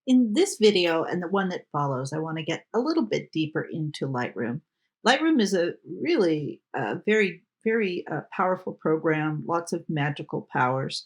In this video and the one that follows, I want to get a little bit deeper into Lightroom. Lightroom is a really very powerful program, lots of magical powers.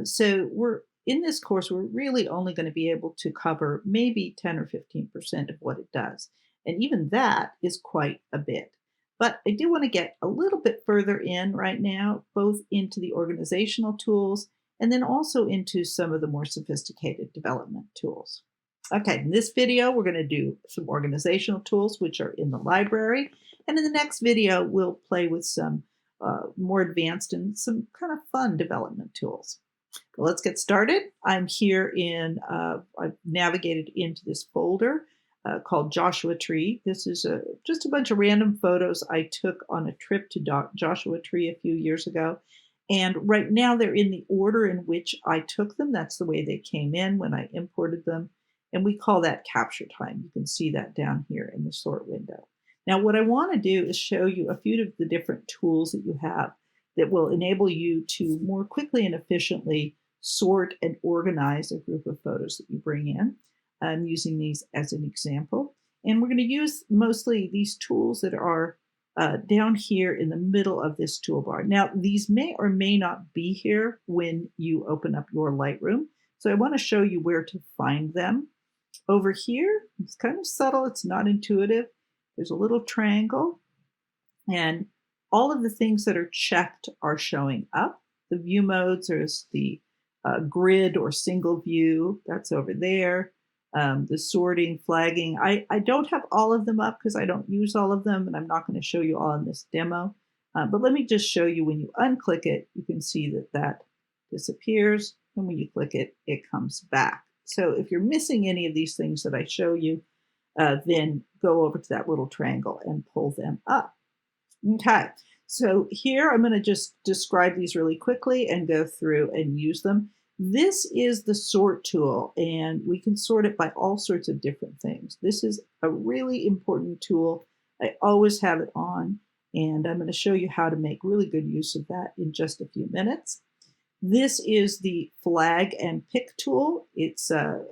So we're in this course, we're really only going to be able to cover maybe 10 or 15% of what it does. And even that is quite a bit. But I do want to get a little bit further in right now, both into the organizational tools and then also into some of the more sophisticated development tools. Okay, in this video, we're going to do some organizational tools, which are in the library. And in the next video, we'll play with some more advanced and some kind of fun development tools. But let's get started. I'm here I've navigated into this folder called Joshua Tree. This is just a bunch of random photos I took on a trip to Joshua Tree a few years ago. And right now they're in the order in which I took them. That's the way they came in when I imported them. And we call that capture time. You can see that down here in the sort window. Now, what I want to do is show you a few of the different tools that you have that will enable you to more quickly and efficiently sort and organize a group of photos that you bring in. I'm using these as an example. And we're going to use mostly these tools that are down here in the middle of this toolbar. Now, these may or may not be here when you open up your Lightroom. So I want to show you where to find them. Over here, it's kind of subtle. It's not intuitive. There's a little triangle. And all of the things that are checked are showing up. The view modes is the grid or single view. That's over there. The sorting, flagging. I don't have all of them up because I don't use all of them, and I'm not going to show you all in this demo. But let me just show you when you unclick it, you can see that disappears. And when you click it, it comes back. So if you're missing any of these things that I show you, then go over to that little triangle and pull them up. Okay, so here I'm going to just describe these really quickly and go through and use them. This is the sort tool, and we can sort it by all sorts of different things. This is a really important tool. I always have it on, and I'm going to show you how to make really good use of that in just a few minutes. This is the flag and pick tool. It's a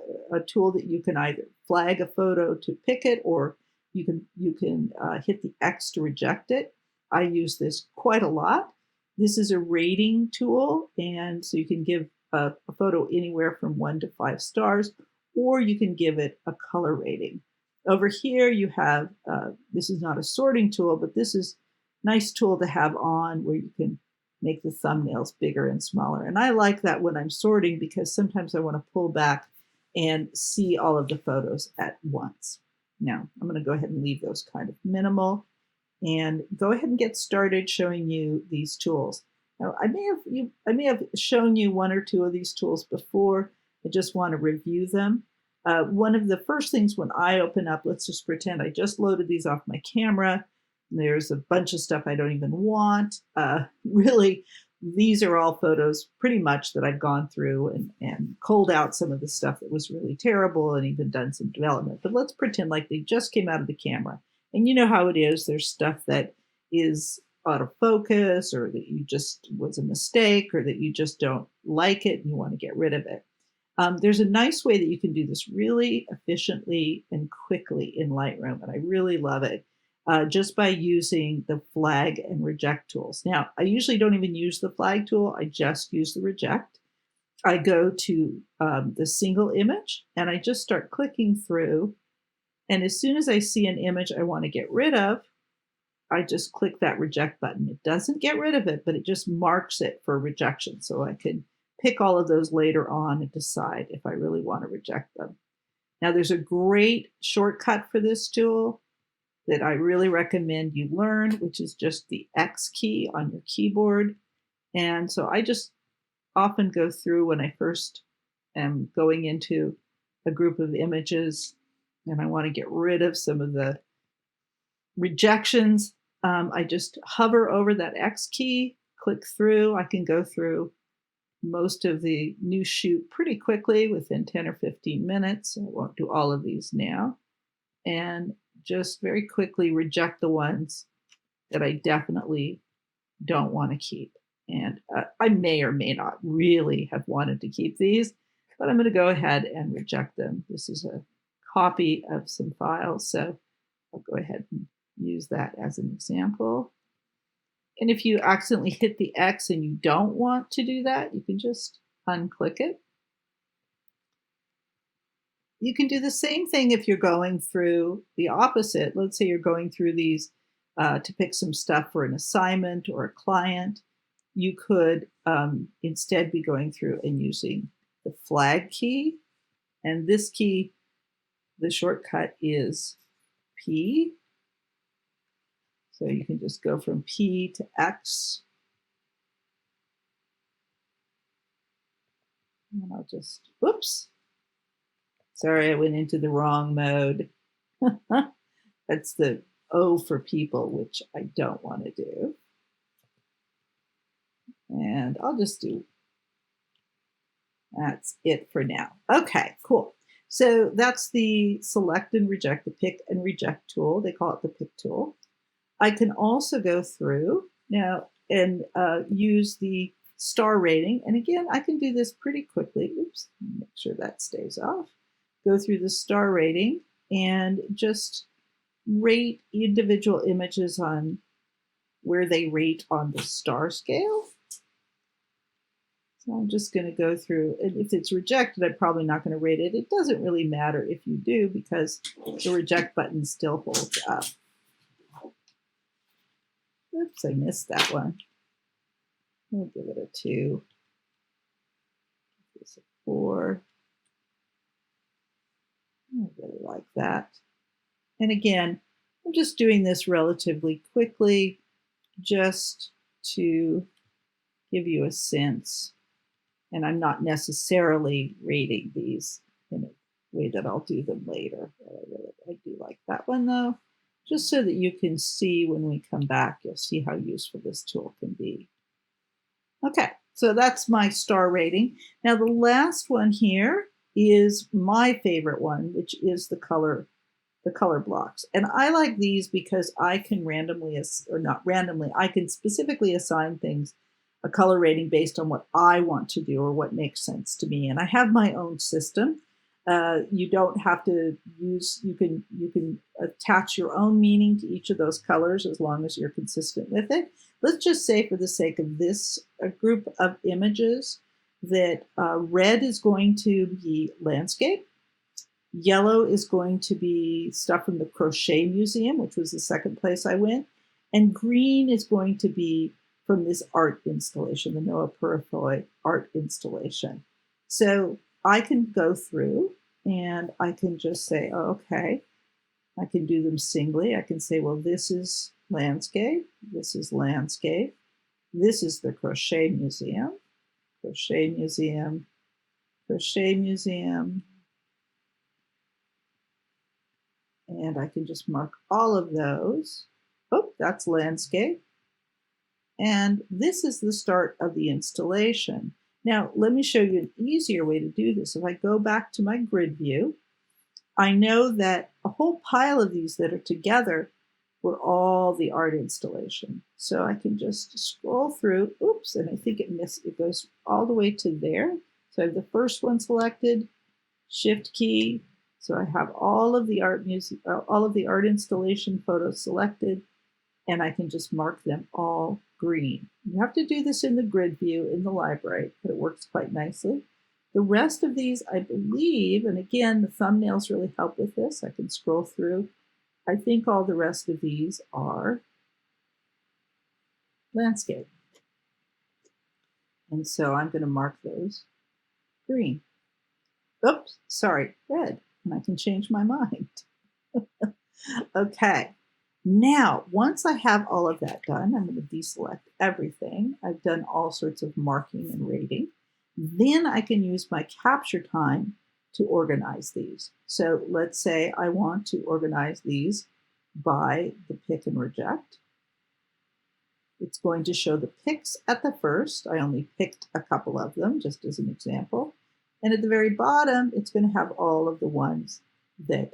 tool that you can either flag a photo to pick it, or you can hit the X to reject it. I use this quite a lot. This is a rating tool, and so you can give a photo anywhere from 1 to 5 stars, or you can give it a color rating. Over here you have, this is not a sorting tool, but this is a nice tool to have on where you can make the thumbnails bigger and smaller. And I like that when I'm sorting because sometimes I want to pull back and see all of the photos at once. Now, I'm going to go ahead and leave those kind of minimal and go ahead and get started showing you these tools. Now, I may have shown you one or two of these tools before. I just want to review them. One of the first things when I open up, let's just pretend I just loaded these off my camera. There's a bunch of stuff I don't even want. Really, these are all photos pretty much that I've gone through and culled out some of the stuff that was really terrible and even done some development. But let's pretend like they just came out of the camera. And you know how it is. There's stuff that is out of focus, or that you just was a mistake, or that you just don't like it and you want to get rid of it. There's a nice way that you can do this really efficiently and quickly in Lightroom, and I really love it, just by using the flag and reject tools. Now, I usually don't even use the flag tool. I just use the reject. I go to the single image, and I just start clicking through. And as soon as I see an image I want to get rid of, I just click that reject button. It doesn't get rid of it, but it just marks it for rejection. So I can pick all of those later on and decide if I really want to reject them. Now, there's a great shortcut for this tool that I really recommend you learn, which is just the X key on your keyboard. And so I just often go through when I first am going into a group of images and I want to get rid of some of the rejections. I just hover over that X key, click through. I can go through most of the new shoot pretty quickly within 10 or 15 minutes. I won't do all of these now. And just very quickly reject the ones that I definitely don't want to keep. And I may or may not really have wanted to keep these, but I'm going to go ahead and reject them. This is a copy of some files, so I'll go ahead and use that as an example. And if you accidentally hit the X and you don't want to do that, you can just unclick it. You can do the same thing if you're going through the opposite. Let's say you're going through these to pick some stuff for an assignment or a client. You could instead be going through and using the flag key. And this key, the shortcut is P. So you can just go from P to X. And I'll just, oops. Sorry, I went into the wrong mode. That's the O for people, which I don't want to do. And I'll just do, that's it for now. Okay, cool. So that's the select and reject, the pick and reject tool. They call it the pick tool. I can also go through now and use the star rating. And again, I can do this pretty quickly. Oops, make sure that stays off. Go through the star rating and just rate individual images on where they rate on the star scale. So I'm just going to go through, and if it's rejected, I'm probably not going to rate it. It doesn't really matter if you do because the reject button still holds up. Oops, I missed that one. I'll give it a 2. Give this a 4. I really like that. And again, I'm just doing this relatively quickly just to give you a sense. And I'm not necessarily rating these in a way that I'll do them later. I do like that one though, just so that you can see when we come back, you'll see how useful this tool can be. Okay, so that's my star rating. Now the last one here is my favorite one, which is the color blocks. And I like these because I can randomly, or not randomly, I can specifically assign things a color rating based on what I want to do or what makes sense to me. And I have my own system. You don't have to use, you can attach your own meaning to each of those colors as long as you're consistent with it. Let's just say for the sake of this group of images that red is going to be landscape. Yellow is going to be stuff from the Crochet Museum, which was the second place I went. And green is going to be from this art installation, the Noah Purifoy art installation. So I can go through and I can just say, oh, okay, I can do them singly. I can say, well, this is landscape, this is landscape, this is the Crochet Museum, Crochet Museum, Crochet Museum. And I can just mark all of those. Oh, that's landscape. And this is the start of the installation. Now, let me show you an easier way to do this. If I go back to my grid view, I know that a whole pile of these that are together were all the art installation. So I can just scroll through, oops, and I think it goes all the way to there. So I have the first one selected, Shift key. So I have all of the art installation photos selected, and I can just mark them all green. You have to do this in the grid view in the library, but it works quite nicely. The rest of these, I believe, and again, the thumbnails really help with this. I can scroll through. I think all the rest of these are landscape. And so I'm going to mark those green. Oops, sorry, red. And I can change my mind. Okay. Now, once I have all of that done, I'm going to deselect everything. I've done all sorts of marking and rating. Then I can use my capture time to organize these. So let's say I want to organize these by the pick and reject. It's going to show the picks at the first. I only picked a couple of them, just as an example. And at the very bottom, it's going to have all of the ones that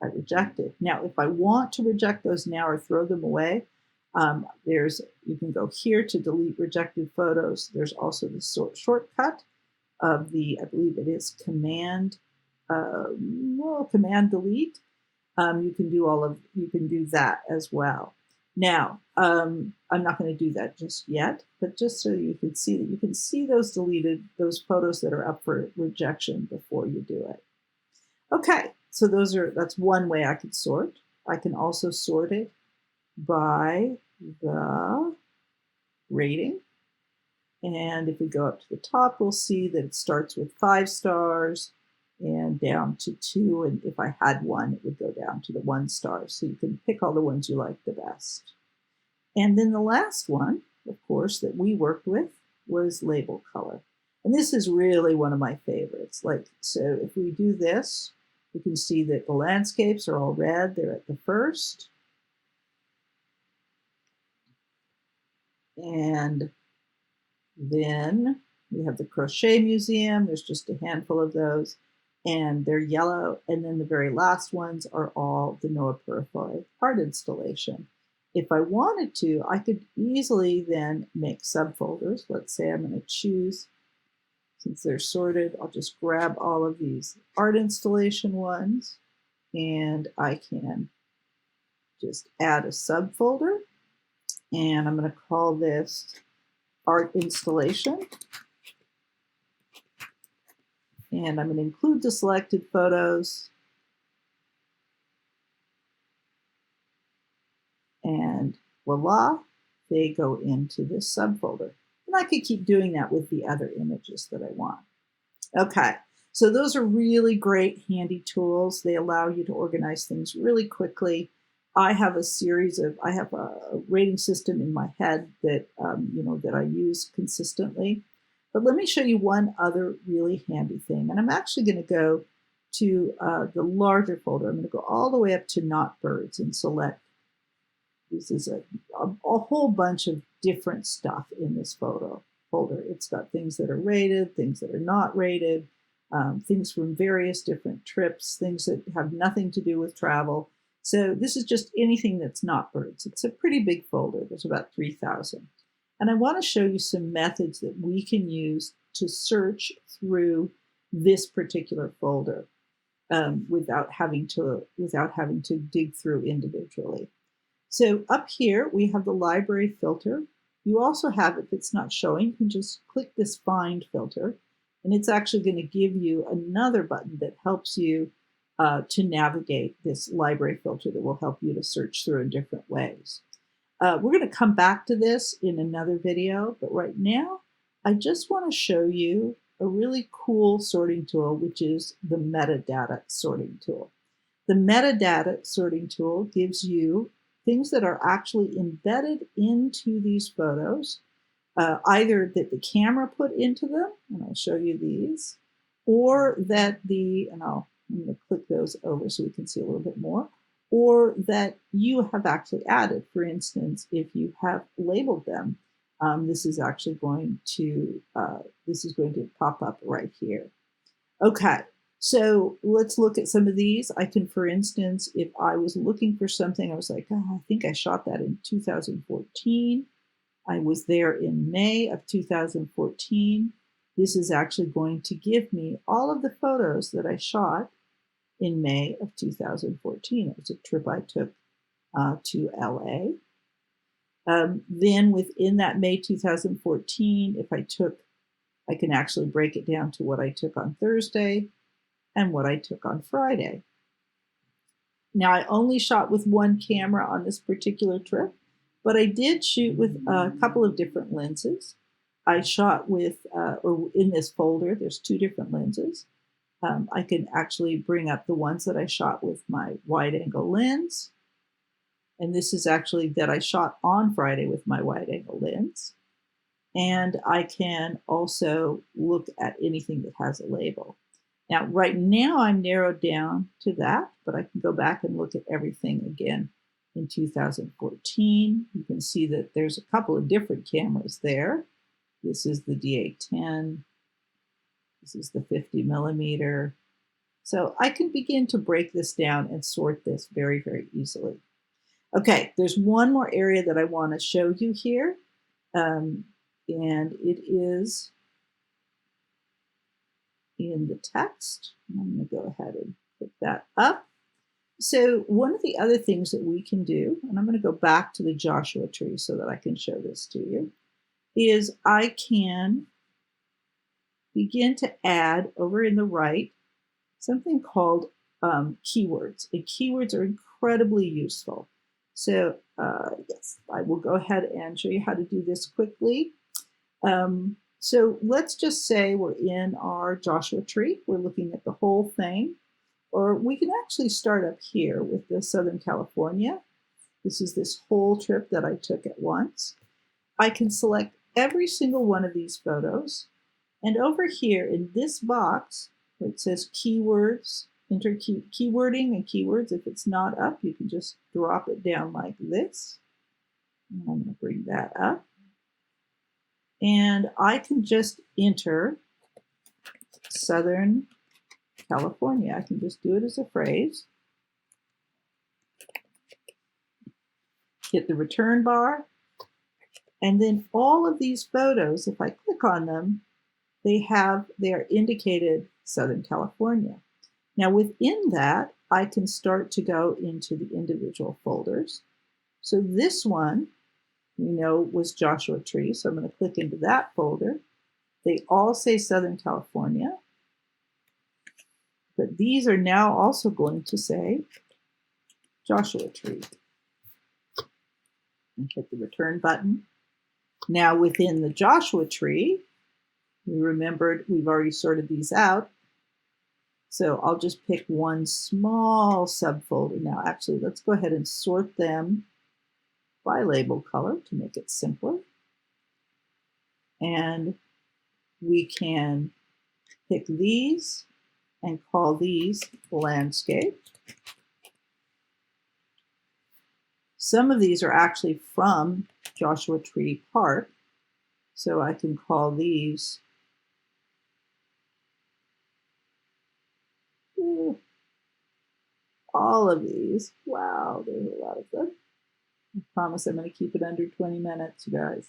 I rejected. Now, if I want to reject those now or throw them away, you can go here to delete rejected photos. There's also the shortcut. of the, I believe it is Command Delete. You can do that as well. Now, I'm not going to do that just yet, but just so you can see that you can see those those photos that are up for rejection before you do it. Okay, so that's one way I could sort. I can also sort it by the rating. And if we go up to the top, we'll see that it starts with 5 stars and down to 2. And if I had 1, it would go down to the 1 star. So you can pick all the ones you like the best. And then the last one, of course, that we worked with was label color. And this is really one of my favorites. So if we do this, you can see that the landscapes are all red. They're at the first. And then we have the Crochet Museum. There's just a handful of those, and they're yellow. And then the very last ones are all the Noah Purifoy art installation. If I wanted to, I could easily then make subfolders. Let's say I'm going to choose, since they're sorted, I'll just grab all of these art installation ones, and I can just add a subfolder. And I'm going to call this art installation. And I'm going to include the selected photos. And voila, they go into this subfolder. And I could keep doing that with the other images that I want. Okay, so those are really great, handy tools. They allow you to organize things really quickly. I have a rating system in my head that, that I use consistently. But let me show you one other really handy thing. And I'm actually going to go to the larger folder. I'm going to go all the way up to Not Birds and select. This is a whole bunch of different stuff in this folder. It's got things that are rated, things that are not rated, things from various different trips, things that have nothing to do with travel. So this is just anything that's not birds. It's a pretty big folder. There's about 3,000. And I want to show you some methods that we can use to search through this particular folder without having to dig through individually. So up here, we have the library filter. You also have, if it's not showing, you can just click this Find filter, and it's actually going to give you another button that helps you to navigate this library filter that will help you to search through in different ways. We're going to come back to this in another video, but right now, I just want to show you a really cool sorting tool, which is the Metadata sorting tool. The Metadata sorting tool gives you things that are actually embedded into these photos, either that the camera put into them, and I'll show you these, or that I'm going to click those over so we can see a little bit more, or that you have actually added. For instance, if you have labeled them, this is going to pop up right here. Okay. So let's look at some of these. I can, for instance, if I was looking for something, I was like, I think I shot that in 2014. I was there in May of 2014. This is actually going to give me all of the photos that I shot in May of 2014. It was a trip I took to LA. Then within that May 2014, I can actually break it down to what I took on Thursday and what I took on Friday. Now, I only shot with one camera on this particular trip, but I did shoot with a couple of different lenses. I shot with, or in this folder, there's 2 different lenses. I can actually bring up the ones that I shot with my wide angle lens. And this is actually that I shot on Friday with my wide angle lens. And I can also look at anything that has a label. Now, right now I'm narrowed down to that, but I can go back and look at everything again in 2014. You can see that there's a couple of different cameras there. This is the DA10. This is the 50 millimeter. So I can begin to break this down and sort this very, very easily. Okay, there's one more area that I want to show you here. And it is in the text. I'm going to go ahead and put that up. So one of the other things that we can do, and I'm going to go back to the Joshua tree so that I can show this to you, is I can begin to add over in the right something called keywords. And keywords are incredibly useful. So yes, I will go ahead and show you how to do this quickly. So let's just say we're in our Joshua tree. We're looking at the whole thing. Or we can actually start up here with the Southern California. This is this whole trip that I took at once. I can select every single one of these photos. And over here in this box, where it says keywords, enter keywording and keywords. If it's not up, you can just drop it down like this. And I'm going to bring that up. And I can just enter Southern California. I can just do it as a phrase. Hit the return bar. And then all of these photos, if I click on them, they are indicated Southern California. Now within that, I can start to go into the individual folders. So this one, we know, was Joshua Tree. So I'm going to click into that folder. They all say Southern California. But these are now also going to say Joshua Tree. And hit the return button. Now within the Joshua Tree, we remembered we've already sorted these out. So I'll just pick one small subfolder. Now actually, let's go ahead and sort them by label color to make it simpler. And we can pick these and call these landscape. Some of these are actually from Joshua Tree Park. So I can call these all of these. Wow, there's a lot of them. I promise I'm going to keep it under 20 minutes, you guys.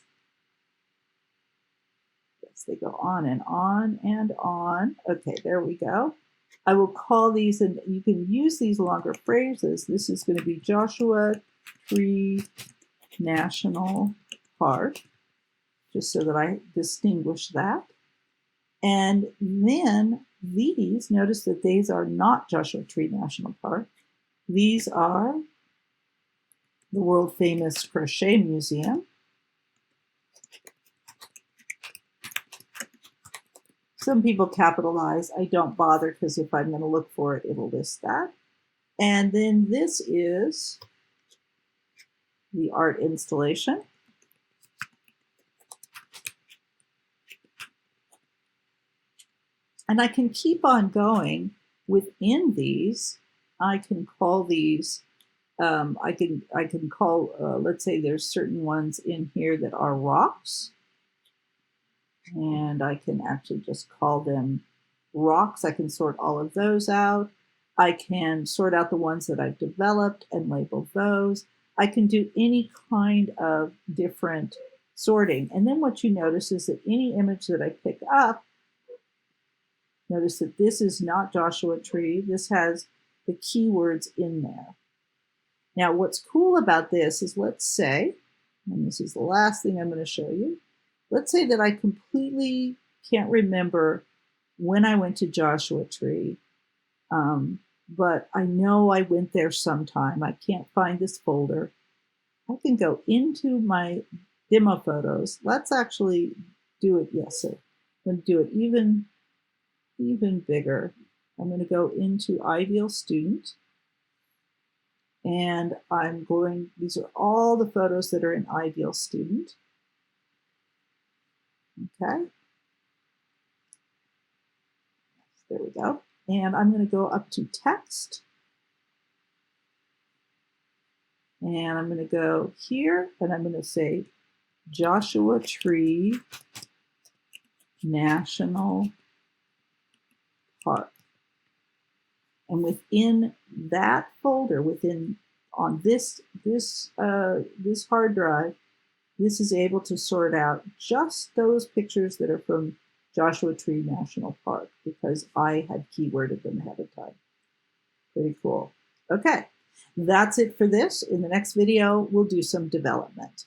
Yes, they go on and on and on. Okay, there we go. I will call these, and you can use these longer phrases. This is going to be Joshua Tree National Park, just so that I distinguish that. And then these, notice that these are not Joshua Tree National Park. These are the world famous Crochet Museum. Some people capitalize. I don't bother because if I'm going to look for it, it'll list that. And then this is the art installation. And I can keep on going within these. I can call these, I can call, let's say there's certain ones in here that are rocks. And I can actually just call them rocks. I can sort all of those out. I can sort out the ones that I've developed and label those. I can do any kind of different sorting. And then what you notice is that any image that I pick up, notice that this is not Joshua Tree. This has the keywords in there. Now, what's cool about this is, let's say, and this is the last thing I'm going to show you, let's say that I completely can't remember when I went to Joshua Tree, but I know I went there sometime. I can't find this folder. I can go into my demo photos. Let's actually do it. Yes, so I'm going to do it even bigger. I'm going to go into Ideal Student, and these are all the photos that are in Ideal Student. Okay. There we go. And I'm going to go up to text. And I'm going to go here, and I'm going to say Joshua Tree National Park. And within that folder, on this hard drive, this is able to sort out just those pictures that are from Joshua Tree National Park because I had keyworded them ahead of time. Pretty cool. Okay, that's it for this. In the next video, we'll do some development.